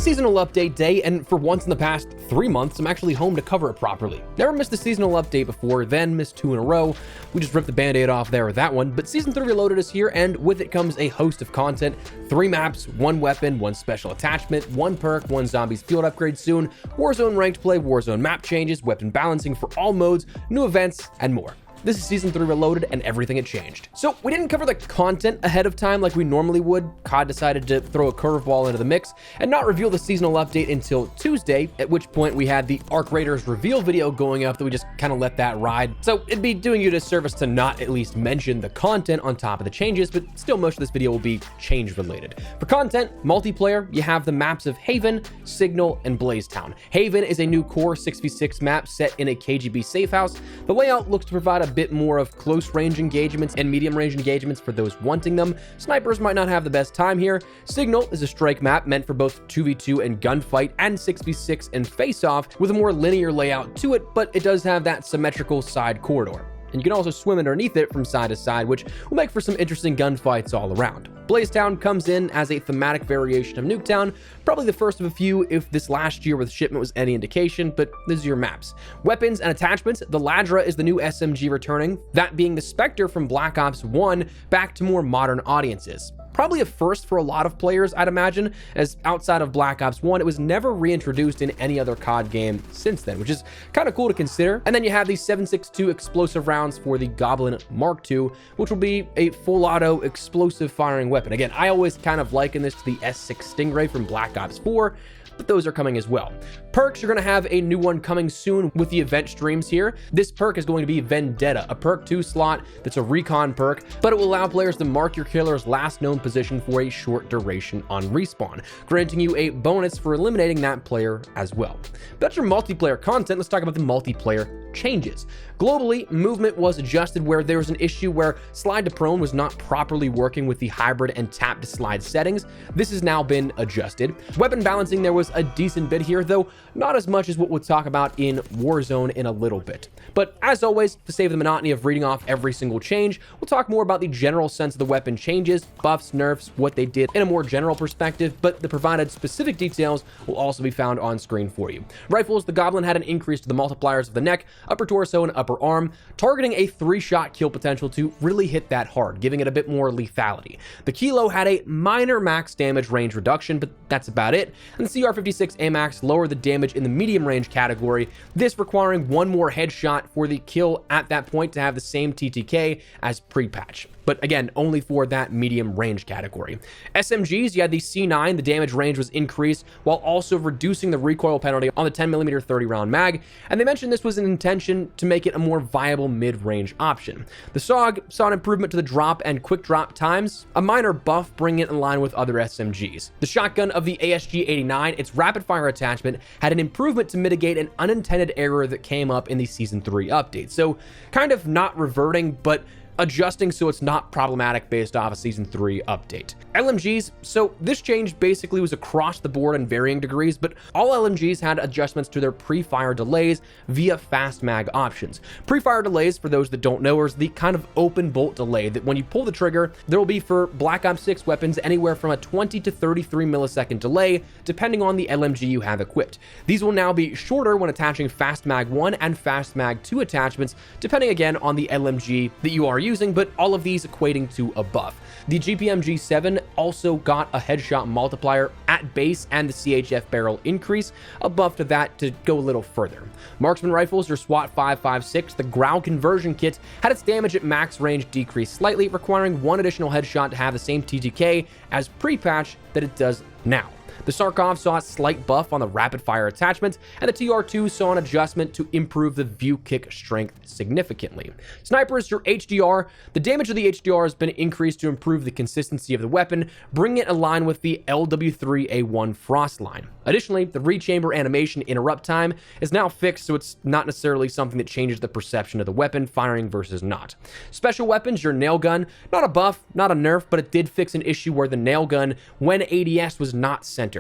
seasonal update day, and for once in the past 3 months, I'm actually home to cover it properly. Never missed a seasonal update before, then missed 2 in a row. We just ripped the band-aid off there with that one, but Season 3 Reloaded is here, and with it comes a host of content: 3 maps, 1 weapon, 1 special attachment, 1 perk, 1 zombies field upgrade soon, Warzone ranked play, Warzone map changes, weapon balancing for all modes, new events, and more. This is Season 3 Reloaded and everything it changed. So we didn't cover the content ahead of time like we normally would. COD decided to throw a curveball into the mix and not reveal the seasonal update until Tuesday, at which point we had the Arc Raiders reveal video going up that we just kind of let that ride. So it'd be doing you a disservice to not at least mention the content on top of the changes, but still most of this video will be change related. For content, multiplayer, you have the maps of Haven, Signal, and Blazetown. Haven is a new core 6v6 map set in a KGB safe house. The layout looks to provide a bit more of close range engagements and medium range engagements for those wanting them. Snipers might not have the best time here. Signal is a strike map meant for both 2v2 and gunfight and 6v6 and face-off, with a more linear layout to it, but it does have that symmetrical side corridor. And you can also swim underneath it from side to side, which will make for some interesting gunfights all around. Blazetown comes in as a thematic variation of Nuketown, probably the first of a few if this last year with shipment was any indication, but this is your maps. Weapons and attachments, the Ladra is the new SMG returning, that being the Spectre from Black Ops 1 back to more modern audiences. Probably a first for a lot of players, I'd imagine, as outside of Black Ops 1, it was never reintroduced in any other COD game since then, which is kind of cool to consider. And then you have the 7.62 explosive rounds for the Goblin Mark II, which will be a full auto explosive firing weapon. Again, I always kind of liken this to the S6 Stingray from Black Ops 4, but those are coming as well. Perks, you're going to have a new one coming soon with the event streams here. This perk is going to be Vendetta, a perk 2 slot that's a recon perk, but it will allow players to mark your killer's last known position for a short duration on respawn, granting you a bonus for eliminating that player as well. That's your multiplayer content. Let's talk about the multiplayer changes. Globally, movement was adjusted where there was an issue where slide to prone was not properly working with the hybrid and tap to slide settings. This has now been adjusted. Weapon balancing, there was a decent bit here, though not as much as what we'll talk about in Warzone in a little bit. But as always, to save the monotony of reading off every single change, we'll talk more about the general sense of the weapon changes, buffs, nerfs, what they did in a more general perspective, but the provided specific details will also be found on screen for you. Rifles, the Goblin had an increase to the multipliers of the neck, upper torso, and upper arm, targeting a 3-shot kill potential to really hit that hard, giving it a bit more lethality. The Kilo had a minor max damage range reduction, but that's about it. And the CR56 AMAX lowered the damage in the medium range category, this requiring 1 more headshot for the kill at that point to have the same TTK as pre-patch. But again, only for that medium range category. SMGs, you had the C9, the damage range was increased while also reducing the recoil penalty on the 10mm 30-round mag, and they mentioned this was an intention to make it a more viable mid-range option. The SOG saw an improvement to the drop and quick drop times, a minor buff bringing it in line with other SMGs. The shotgun of the ASG-89, its rapid-fire attachment, had an improvement to mitigate an unintended error that came up in the Season 3 update. So kind of not reverting, but adjusting so it's not problematic based off a Season 3 update. LMGs, so this change basically was across the board in varying degrees, but all LMGs had adjustments to their pre-fire delays via fast mag options. Pre-fire delays, for those that don't know, is the kind of open bolt delay that when you pull the trigger, there will be for Black Ops 6 weapons anywhere from a 20 to 33 millisecond delay, depending on the LMG you have equipped. These will now be shorter when attaching Fast Mag 1 and Fast Mag 2 attachments, depending again on the LMG that you are using, but all of these equating to a buff. The GPM G7 also got a headshot multiplier at base and the CHF barrel increase, a buff to that to go a little further. Marksman rifles, your SWAT 5.56, the Growl conversion kit had its damage at max range decreased slightly, requiring 1 additional headshot to have the same TTK as pre-patch that it does now. The Sarkov saw a slight buff on the rapid-fire attachment, and the TR2 saw an adjustment to improve the view kick strength significantly. Snipers, your HDR, the damage of the HDR has been increased to improve the consistency of the weapon, bringing it in line with the LW3A1 Frost line. Additionally, the rechamber animation interrupt time is now fixed, so it's not necessarily something that changes the perception of the weapon, firing versus not. Special weapons, your nail gun, not a buff, not a nerf, but it did fix an issue where the nail gun, when ADS was not centered.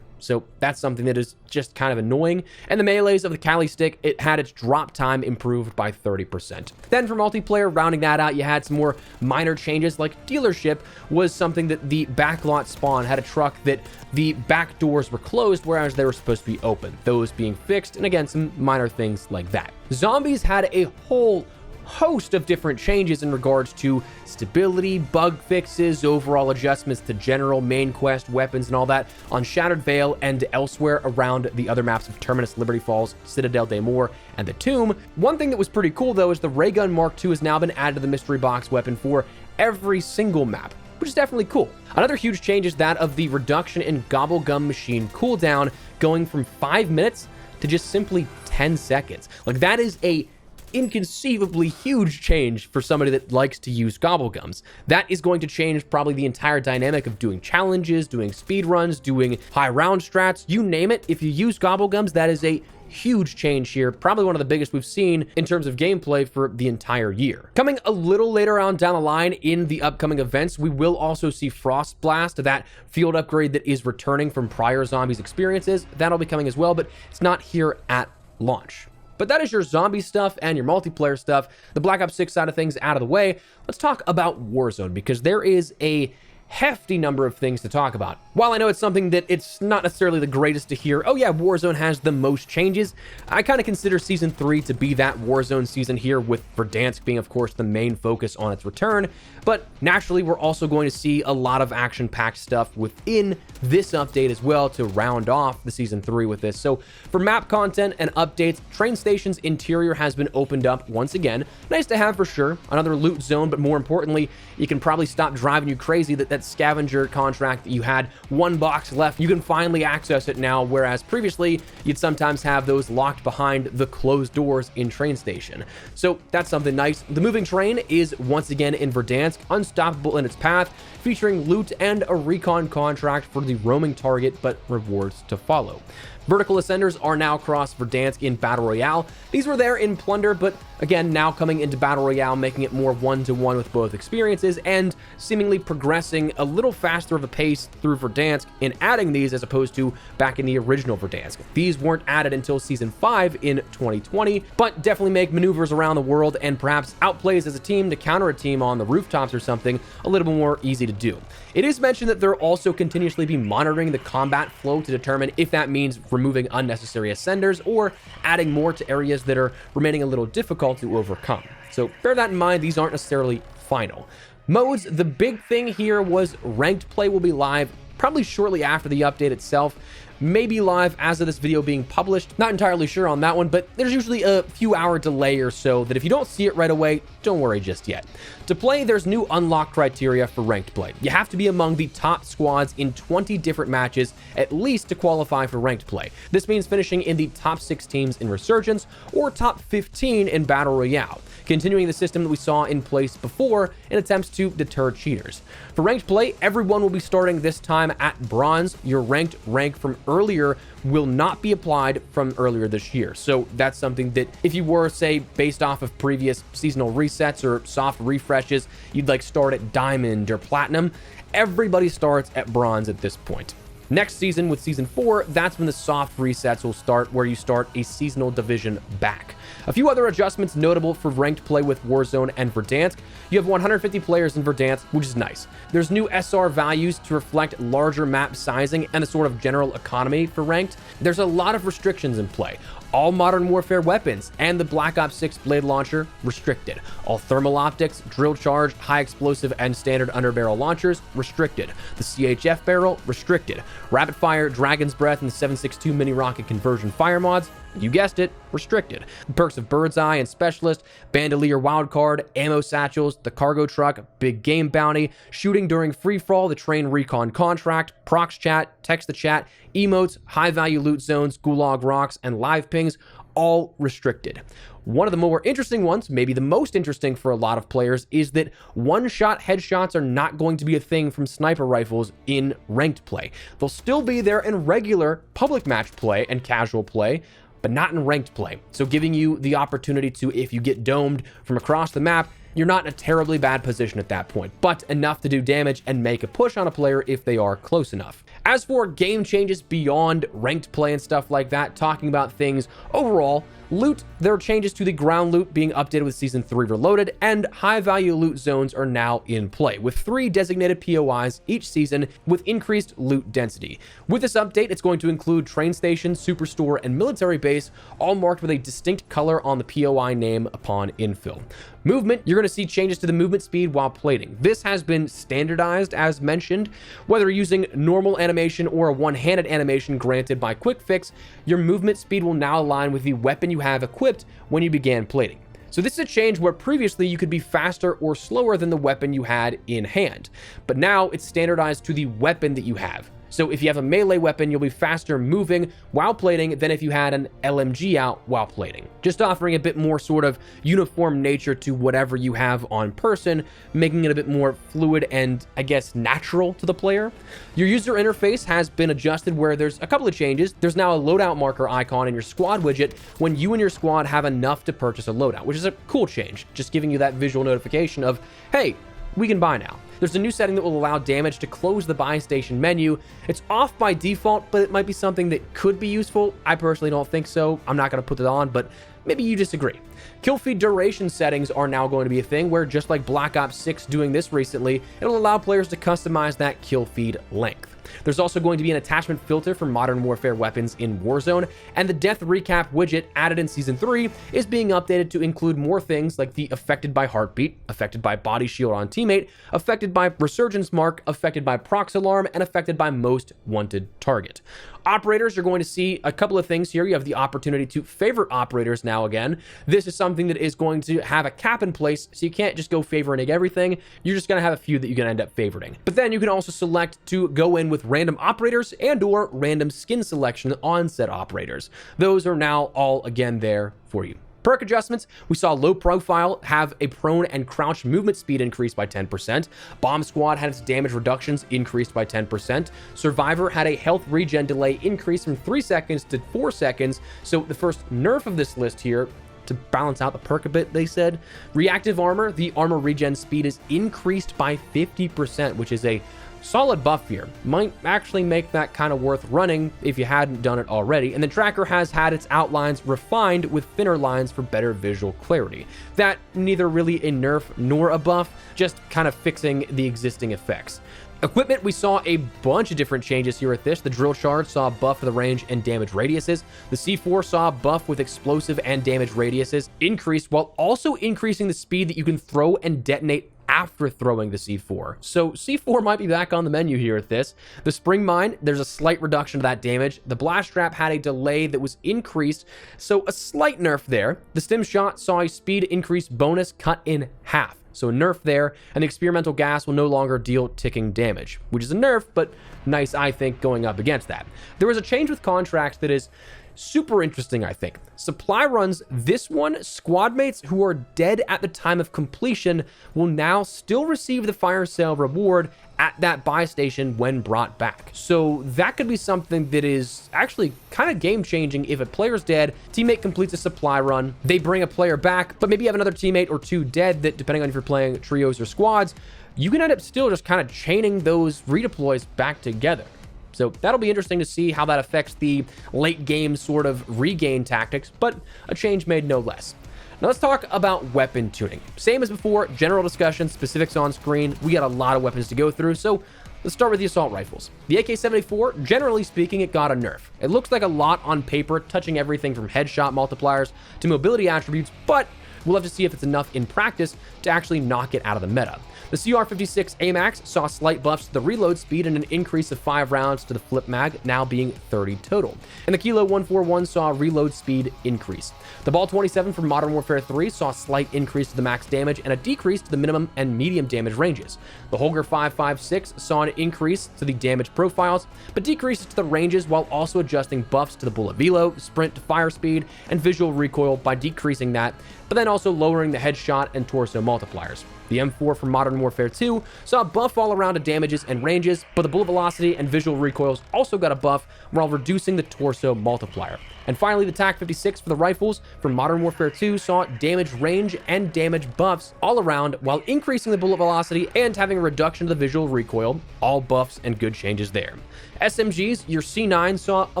So that's something that is just kind of annoying. And the melees of the Kali stick, it had its drop time improved by 30%. Then for multiplayer, rounding that out, you had some more minor changes, like dealership was something that the backlot spawn had a truck that the back doors were closed, whereas they were supposed to be open. Those being fixed, and again, some minor things like that. Zombies had a whole host of different changes in regards to stability, bug fixes, overall adjustments to general main quest weapons and all that on Shattered Vale and elsewhere around the other maps of Terminus, Liberty Falls, Citadel de Mor, and the Tomb. One thing that was pretty cool though is the Ray Gun Mark II has now been added to the mystery box weapon for every single map, which is definitely cool. Another huge change is that of the reduction in Gobblegum machine cooldown, going from 5 minutes to just simply 10 seconds. Like, that is a inconceivably huge change for somebody that likes to use Gobblegums. That is going to change probably the entire dynamic of doing challenges, doing speed runs, doing high round strats, you name it. If you use Gobblegums, that is a huge change here, probably one of the biggest we've seen in terms of gameplay for the entire year. Coming a little later on down the line in the upcoming events, we will also see Frost Blast, that field upgrade that is returning from prior Zombies experiences. That'll be coming as well, but it's not here at launch. But that is your zombie stuff and your multiplayer stuff. The Black Ops 6 side of things out of the way. Let's talk about Warzone, because there is a hefty number of things to talk about. While I know it's something that it's not necessarily the greatest to hear, oh yeah, Warzone has the most changes, I kind of consider Season 3 to be that Warzone season here, with Verdansk being, of course, the main focus on its return. But naturally, we're also going to see a lot of action-packed stuff within this update as well to round off the Season 3 with this. So for map content and updates, Train Station's interior has been opened up once again. Nice to have for sure. Another loot zone, but more importantly, you can probably stop driving you crazy that scavenger contract that you had one box left, you can finally access it now, whereas previously you'd sometimes have those locked behind the closed doors in Train Station. So that's something nice. The moving train is once again in Verdansk, unstoppable in its path, featuring loot and a recon contract for the roaming target, but rewards to follow. Vertical Ascenders are now across Verdansk in Battle Royale. These were there in Plunder, but again, now coming into Battle Royale, making it more one-to-one with both experiences and seemingly progressing a little faster of a pace through Verdansk in adding these as opposed to back in the original Verdansk. These weren't added until Season 5 in 2020, but definitely make maneuvers around the world and perhaps outplays as a team to counter a team on the rooftops or something a little bit more easy to do. It is mentioned that they'll also continuously be monitoring the combat flow to determine if that means removing unnecessary ascenders or adding more to areas that are remaining a little difficult to overcome. So bear that in mind, these aren't necessarily final. Modes, the big thing here was ranked play will be live probably shortly after the update itself. Maybe live as of this video being published. Not entirely sure on that one, but there's usually a few hour delay or so that if you don't see it right away, don't worry just yet. To play, there's new unlock criteria for ranked play. You have to be among the top squads in 20 different matches at least to qualify for ranked play. This means finishing in the top 6 teams in Resurgence or top 15 in Battle Royale, continuing the system that we saw in place before in attempts to deter cheaters. For ranked play, everyone will be starting this time at Bronze. Your ranked rank from earlier will not be applied from earlier this year. So that's something that if you were, say, based off of previous seasonal resets or soft refreshes, you'd like start at Diamond or Platinum. Everybody starts at Bronze at this point. Next season, with Season 4, that's when the soft resets will start, where you start a seasonal division back. A few other adjustments notable for ranked play with Warzone and Verdansk. You have 150 players in Verdansk, which is nice. There's new SR values to reflect larger map sizing and a sort of general economy for ranked. There's a lot of restrictions in play. All Modern Warfare weapons and the Black Ops 6 blade launcher restricted. All thermal optics, drill charge, high explosive, and standard underbarrel launchers restricted. The CHF barrel restricted. Rapid fire, Dragon's Breath, and the 7.62 mini rocket conversion fire mods, you guessed it, restricted. The perks of Bird's Eye and Specialist, Bandolier Wildcard, ammo satchels, the cargo truck, big game bounty, shooting during free fall, the train recon contract, prox chat, text the chat, emotes, high value loot zones, gulag rocks, and live pings, all restricted. One of the more interesting ones, maybe the most interesting for a lot of players, is that one-shot headshots are not going to be a thing from sniper rifles in ranked play. They'll still be there in regular public match play and casual play, but not in ranked play. So giving you the opportunity to, if you get domed from across the map, you're not in a terribly bad position at that point, but enough to do damage and make a push on a player if they are close enough. As for game changes beyond ranked play and stuff like that, talking about things overall, loot, there are changes to the ground loot being updated with Season 3 Reloaded, and high-value loot zones are now in play, with 3 designated POIs each season with increased loot density. With this update, it's going to include train station, superstore, and military base, all marked with a distinct color on the POI name upon infill. Movement, you're going to see changes to the movement speed while plating. This has been standardized, as mentioned. Whether using normal animation or a one-handed animation granted by Quick Fix, your movement speed will now align with the weapon you have equipped when you began plating. So this is a change where previously you could be faster or slower than the weapon you had in hand, but now it's standardized to the weapon that you have. So if you have a melee weapon, you'll be faster moving while plating than if you had an LMG out while plating. Just offering a bit more sort of uniform nature to whatever you have on person, making it a bit more fluid and, I guess, natural to the player. Your user interface has been adjusted where there's a couple of changes. There's now a loadout marker icon in your squad widget when you and your squad have enough to purchase a loadout, which is a cool change, just giving you that visual notification of, hey, we can buy now. There's a new setting that will allow damage to close the buy station menu. It's off by default, but it might be something that could be useful. I personally don't think so. I'm not going to put it on, but maybe you disagree. Kill feed duration settings are now going to be a thing where, just like Black Ops 6 doing this recently, it'll allow players to customize that kill feed length. There's also going to be an attachment filter for Modern Warfare weapons in Warzone, and the Death Recap widget added in Season 3 is being updated to include more things like the affected by heartbeat, affected by body shield on teammate, affected by resurgence mark, affected by prox alarm, and affected by most wanted target. Operators, you're going to see a couple of things here. You have the opportunity to favorite operators now again. This is something that is going to have a cap in place, so you can't just go favoriting everything. You're just going to have a few that you can end up favoriting. But then you can also select to go in with random operators and or random skin selection on said operators. Those are now all again there for you. Perk adjustments, we saw low profile have a prone and crouch movement speed increased by 10%. Bomb squad had its damage reductions increased by 10%. Survivor had a health regen delay increase from 3 seconds to 4 seconds. So the first nerf of this list here, to balance out the perk a bit, they said. Reactive armor, the armor regen speed is increased by 50%, which is a solid buff here. Might actually make that kind of worth running if you hadn't done it already. And the tracker has had its outlines refined with thinner lines for better visual clarity. That neither really a nerf nor a buff, just kind of fixing the existing effects. Equipment, we saw a bunch of different changes here at this. The drill charge saw a buff for the range and damage radiuses. The C4 saw a buff with explosive and damage radiuses increased, while also increasing the speed that you can throw and detonate after throwing the C4. So C4 might be back on the menu here at this. The spring mine, there's a slight reduction to that damage. The blast trap had a delay that was increased, so a slight nerf there. The stim shot saw a speed increase bonus cut in half. So a nerf there, and the experimental gas will no longer deal ticking damage, which is a nerf, but nice, I think, going up against that. There was a change with contracts that is super interesting, I think. Supply runs, this one, squad mates who are dead at the time of completion will now still receive the fire sale reward at that buy station when brought back. So that could be something that is actually kind of game changing. If a player's dead, teammate completes a supply run, they bring a player back, but maybe you have another teammate or two dead that, depending on if you're playing trios or squads, you can end up still just kind of chaining those redeploys back together. So that'll be interesting to see how that affects the late game sort of regain tactics, but a change made no less. Now let's talk about weapon tuning. Same as before, general discussion, specifics on screen. We got a lot of weapons to go through, so let's start with the assault rifles. The AK-74, generally speaking, it got a nerf. It looks like a lot on paper, touching everything from headshot multipliers to mobility attributes, but we'll have to see if it's enough in practice to actually knock it out of the meta. The CR-56 AMAX saw slight buffs to the reload speed and an increase of 5 rounds to the flip mag, now being 30 total. And the Kilo 141 saw reload speed increase. The Ball 27 from Modern Warfare 3 saw a slight increase to the max damage and a decrease to the minimum and medium damage ranges. The Holger 556 saw an increase to the damage profiles, but decreases to the ranges while also adjusting buffs to the bullet velo, sprint to fire speed, and visual recoil by decreasing that but then also lowering the headshot and torso multipliers. The M4 from Modern Warfare 2 saw a buff all around to damages and ranges, but the bullet velocity and visual recoils also got a buff while reducing the torso multiplier. And finally, the TAC-56 for the rifles from Modern Warfare 2 saw damage range and damage buffs all around while increasing the bullet velocity and having a reduction to the visual recoil, all buffs and good changes there. SMGs, your C9 saw a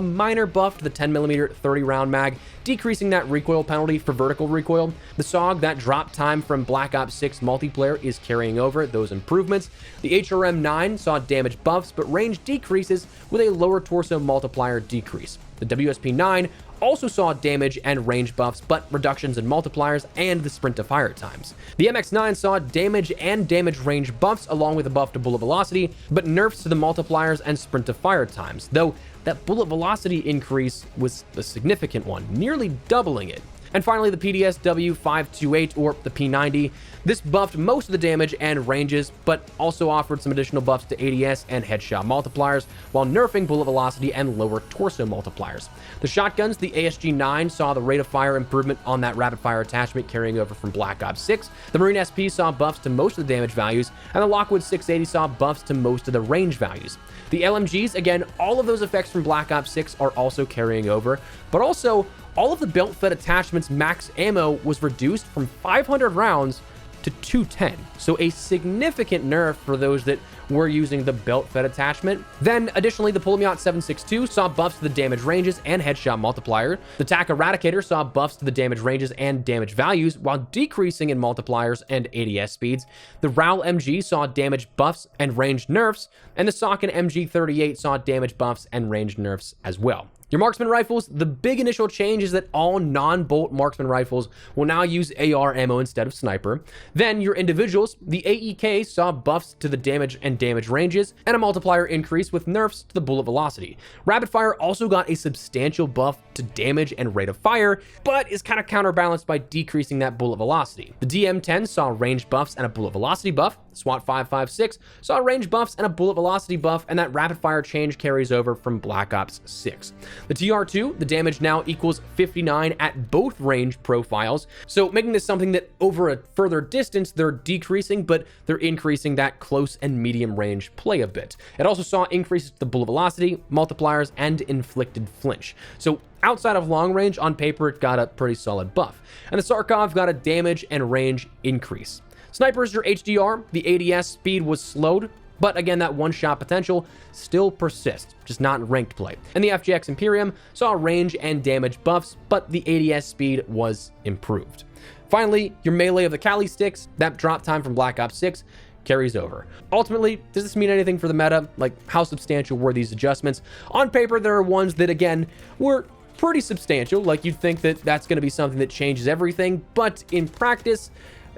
minor buff to the 10mm 30-round mag, decreasing that recoil penalty for vertical recoil. The SOG, that drop time from Black Ops 6 multiplayer, is carrying over those improvements. The HRM9 saw damage buffs, but range decreases with a lower torso multiplier decrease. The WSP9 also saw damage and range buffs, but reductions in multipliers and the sprint to fire times. The MX9 saw damage and damage range buffs along with a buff to bullet velocity, but nerfs to the multipliers and sprint to fire times, though that bullet velocity increase was a significant one, nearly doubling it. And finally, the PDSW-528, or the P90. This buffed most of the damage and ranges, but also offered some additional buffs to ADS and headshot multipliers, while nerfing bullet velocity and lower torso multipliers. The shotguns, the ASG-9 saw the rate of fire improvement on that rapid fire attachment carrying over from Black Ops 6. The Marine SP saw buffs to most of the damage values, and the Lockwood 680 saw buffs to most of the range values. The LMGs, again, all of those effects from Black Ops 6 are also carrying over, but also all of the belt-fed attachments' max ammo was reduced from 500 rounds to 210. So a significant nerf for those that were using the belt-fed attachment. Then, additionally, the Pull-Me-Out 7.62 saw buffs to the damage ranges and headshot multiplier. The TAC Eradicator saw buffs to the damage ranges and damage values while decreasing in multipliers and ADS speeds. The RAL MG saw damage buffs and range nerfs, and the Socken MG38 saw damage buffs and range nerfs as well. Your marksman rifles, the big initial change is that all non-bolt marksman rifles will now use AR ammo instead of sniper. Then your individuals, the AEK saw buffs to the damage and damage ranges, and a multiplier increase with nerfs to the bullet velocity. Rapid fire also got a substantial buff to damage and rate of fire, but is kind of counterbalanced by decreasing that bullet velocity. The DM10 saw range buffs and a bullet velocity buff. The SWAT 5.56 saw range buffs and a bullet velocity buff, and that rapid fire change carries over from Black Ops 6. The TR2, the damage now equals 59 at both range profiles, so making this something that over a further distance they're decreasing, but they're increasing that close and medium range play a bit. It also saw increases to the bullet velocity, multipliers, and inflicted flinch. So outside of long range, on paper it got a pretty solid buff. And the Sarkov got a damage and range increase. Snipers, your HDR, the ADS speed was slowed, but again, that one-shot potential still persists, just not in ranked play. And the FGX Imperium saw range and damage buffs, but the ADS speed was improved. Finally, your melee of the Kali sticks, that drop time from Black Ops 6 carries over. Ultimately, does this mean anything for the meta? Like, how substantial were these adjustments? On paper, there are ones that, again, were pretty substantial. Like, you'd think that that's going to be something that changes everything, but in practice,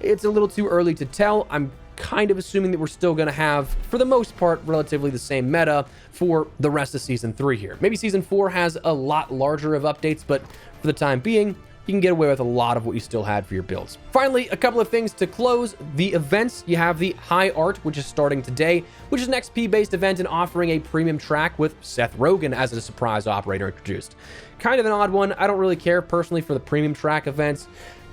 it's a little too early to tell. I'm kind of assuming that we're still going to have, for the most part, relatively the same meta for the rest of Season 3 here. Maybe Season 4 has a lot larger of updates, but for the time being, you can get away with a lot of what you still had for your builds. Finally, a couple of things to close. The events, you have the High Art, which is starting today, which is an XP-based event and offering a premium track with Seth Rogen as a surprise operator introduced. Kind of an odd one. I don't really care personally for the premium track events.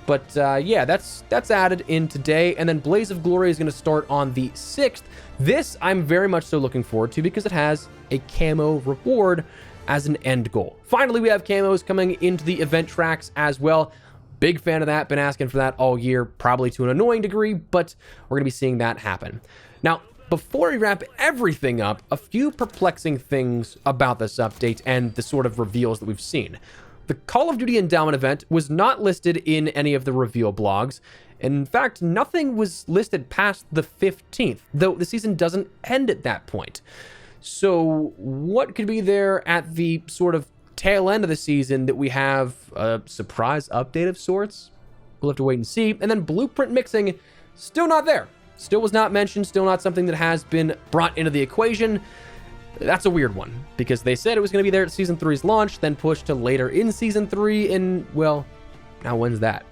But yeah, that's added in today. And then Blaze of Glory is going to start on the 6th. This I'm very much so looking forward to because it has a camo reward as an end goal. Finally, we have camos coming into the event tracks as well. Big fan of that. Been asking for that all year, probably to an annoying degree, but we're going to be seeing that happen. Now, before we wrap everything up, a few perplexing things about this update and the sort of reveals that we've seen. The Call of Duty Endowment event was not listed in any of the reveal blogs. In fact, nothing was listed past the 15th, though the season doesn't end at that point. So what could be there at the sort of tail end of the season that we have a surprise update of sorts? We'll have to wait and see. And then blueprint mixing, still not there. Still was not mentioned, still not something that has been brought into the equation. That's a weird one, because they said it was going to be there at Season 3's launch, then pushed to later in Season 3, and, well, now when's that?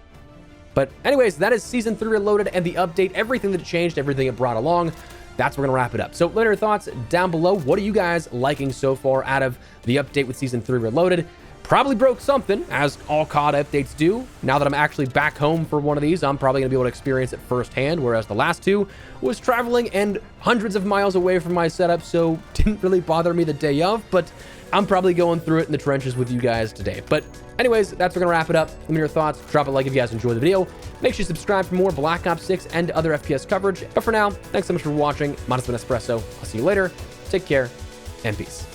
But anyways, that is Season 3 Reloaded and the update, everything that changed, everything it brought along. That's where we're going to wrap it up. So let me know your thoughts down below. What are you guys liking so far out of the update with Season 3 Reloaded? Probably broke something, as all COD updates do. Now that I'm actually back home for one of these, I'm probably going to be able to experience it firsthand, whereas the last two was traveling and hundreds of miles away from my setup, so didn't really bother me the day of, but I'm probably going through it in the trenches with you guys today. But anyways, that's going to wrap it up. Let me know your thoughts. Drop a like if you guys enjoyed the video. Make sure you subscribe for more Black Ops 6 and other FPS coverage. But for now, thanks so much for watching. Mine's been Espresso. I'll see you later. Take care and peace.